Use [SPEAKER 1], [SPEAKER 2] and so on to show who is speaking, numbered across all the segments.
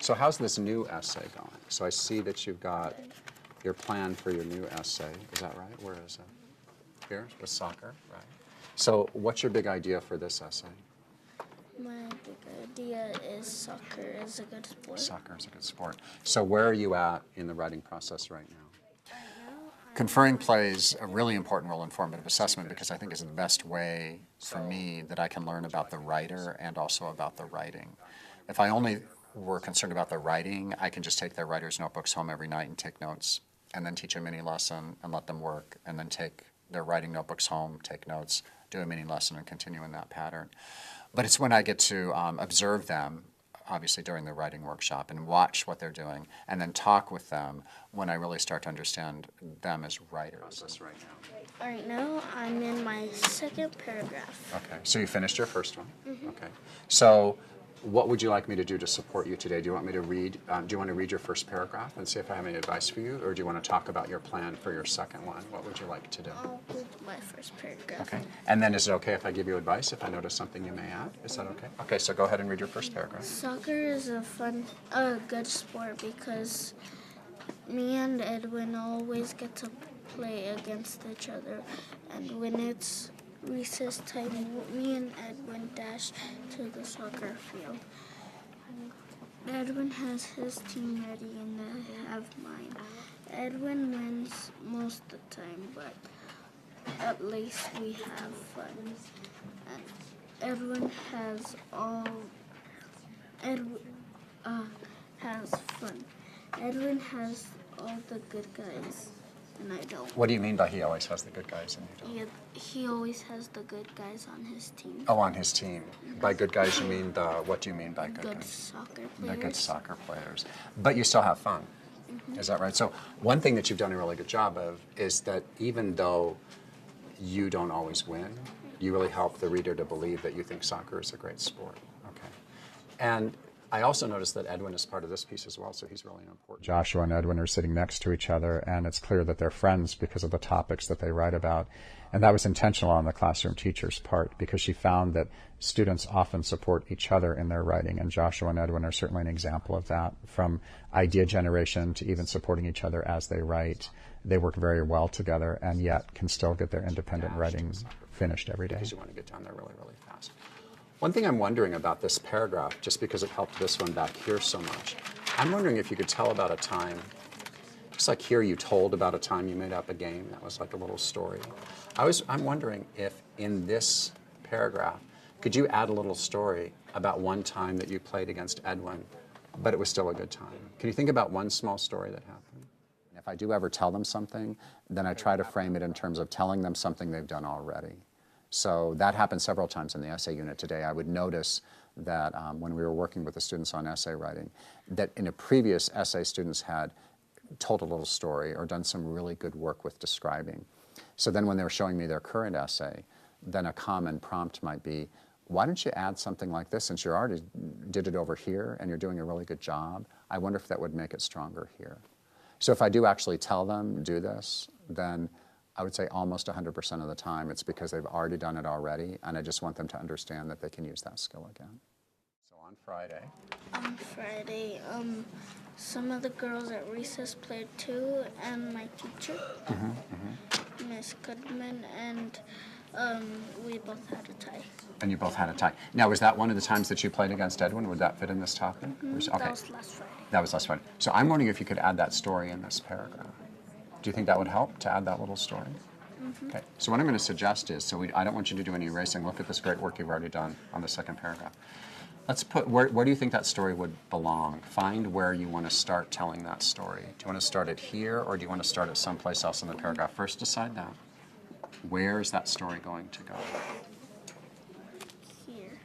[SPEAKER 1] So how's this new essay going? So I see that you've got your plan for your new essay. Is that right? Where is it? Here, with soccer, right? So what's your big idea for this essay?
[SPEAKER 2] My big idea is soccer is a good sport.
[SPEAKER 1] Soccer is a good sport. So where are you at in the writing process right now? Conferring plays a really important role in formative assessment because I think it's the best way for me that I can learn about the writer and also about the writing. If I only were concerned about the writing, I can just take their writer's notebooks home every night and take notes, and then teach a mini lesson and let them work, and then take their writing notebooks home, take notes, do a mini lesson, and continue in that pattern. But it's when I get to observe them, obviously during the writing workshop, and watch what they're doing, and then talk with them when I really start to understand them as writers.
[SPEAKER 2] Right now, I'm in my second paragraph.
[SPEAKER 1] Okay, so you finished your first one? Okay. So what would you like me to do to support you today? Do you want me to read, do you want to read your first paragraph and see if I have any advice for you, or do you want to talk about your plan for your second one? What would you like to do?
[SPEAKER 2] I'll read my first paragraph.
[SPEAKER 1] Okay, and then is it okay if I give you advice if I notice something you may add? Is that okay? Okay, so go ahead and read your first paragraph.
[SPEAKER 2] Soccer is a good sport because me and Edwin always get to play against each other, and when it's recess time, me and Edwin dash to the soccer field. Edwin has his team ready and I have mine. Edwin wins most of the time, but at least we have fun. And Edwin has fun. Edwin has all the good guys, and I don't.
[SPEAKER 1] What do you mean by he always has the good guys and you don't?
[SPEAKER 2] He always has the good guys on his team.
[SPEAKER 1] Oh, on his team. By good guys, you mean what do you mean by good
[SPEAKER 2] Good
[SPEAKER 1] guys?
[SPEAKER 2] soccer
[SPEAKER 1] The
[SPEAKER 2] players.
[SPEAKER 1] good soccer players. But you still have fun. Is that right? So one thing that you've done a really good job of is that even though you don't always win, you really help the reader to believe that you think soccer is a great sport. Okay. And I also noticed that Edwin is part of this piece as well, so he's really an important. Joshua and Edwin are sitting next to each other, and it's clear that they're friends because of the topics that they write about. And that was intentional on the classroom teacher's part because she found that students often support each other in their writing, and Joshua and Edwin are certainly an example of that. From idea generation to even supporting each other as they write, they work very well together and yet can still get their independent writing finished every day. Because you want to get down there really, really fast. One thing I'm wondering about this paragraph, just because it helped this one back here so much, I'm wondering if you could tell about a time, just like here you told about a time you made up a game, that was like a little story. I'm wondering if in this paragraph, could you add a little story about one time that you played against Edwin, but it was still a good time? Can you think about one small story that happened? If I do ever tell them something, then I try to frame it in terms of telling them something they've done already. So that happened several times in the essay unit today. I would notice that when we were working with the students on essay writing, that in a previous essay students had told a little story or done some really good work with describing. So then when they were showing me their current essay, then a common prompt might be, why don't you add something like this since you already did it over here and you're doing a really good job? I wonder if that would make it stronger here. So if I do actually tell them, do this, then I would say almost 100% of the time it's because they've already done it already, and I just want them to understand that they can use that skill again. So on Friday,
[SPEAKER 2] Some of the girls at recess played too, and my teacher, Miss Goodman, and we both had a tie.
[SPEAKER 1] And you both had a tie. Now, was that one of the times that you played against Edwin? Would that fit in this topic? Okay.
[SPEAKER 2] That was last Friday.
[SPEAKER 1] That was last Friday. So I'm wondering if you could add that story in this paragraph. Do you think that would help to add that little story? Okay. So what I'm going to suggest is, I don't want you to do any erasing. Look at this great work you've already done on the second paragraph. Let's put, where do you think that story would belong? Find where you want to start telling that story. Do you want to start it here, or do you want to start it someplace else in the paragraph? First, decide that. Where is that story going to go?
[SPEAKER 2] Here.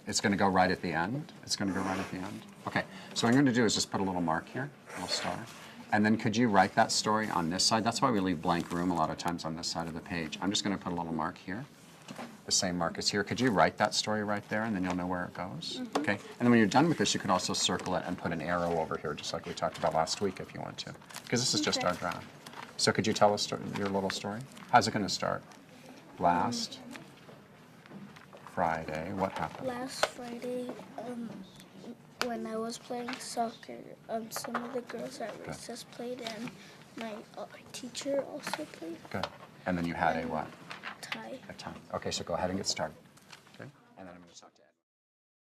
[SPEAKER 1] It's going to go right at the end? It's going to go right at the end? Okay. So what I'm going to do is just put a little mark here, a little star. And then could you write that story on this side? That's why we leave blank room a lot of times on this side of the page. I'm just going to put a little mark here. The same mark is here. Could you write that story right there, and then you'll know where it goes? Okay. And then when you're done with this, you could also circle it and put an arrow over here, just like we talked about last week if you want to. Because this is just our draft. So could you tell us your little story? How's it going to start? Last Friday, what happened?
[SPEAKER 2] Last Friday, when I was playing soccer, some of the girls at recess played, and my teacher also played.
[SPEAKER 1] Good. And then you had a what?
[SPEAKER 2] Tie.
[SPEAKER 1] A time. Okay, so go ahead and get started. Okay. And then I'm going to talk to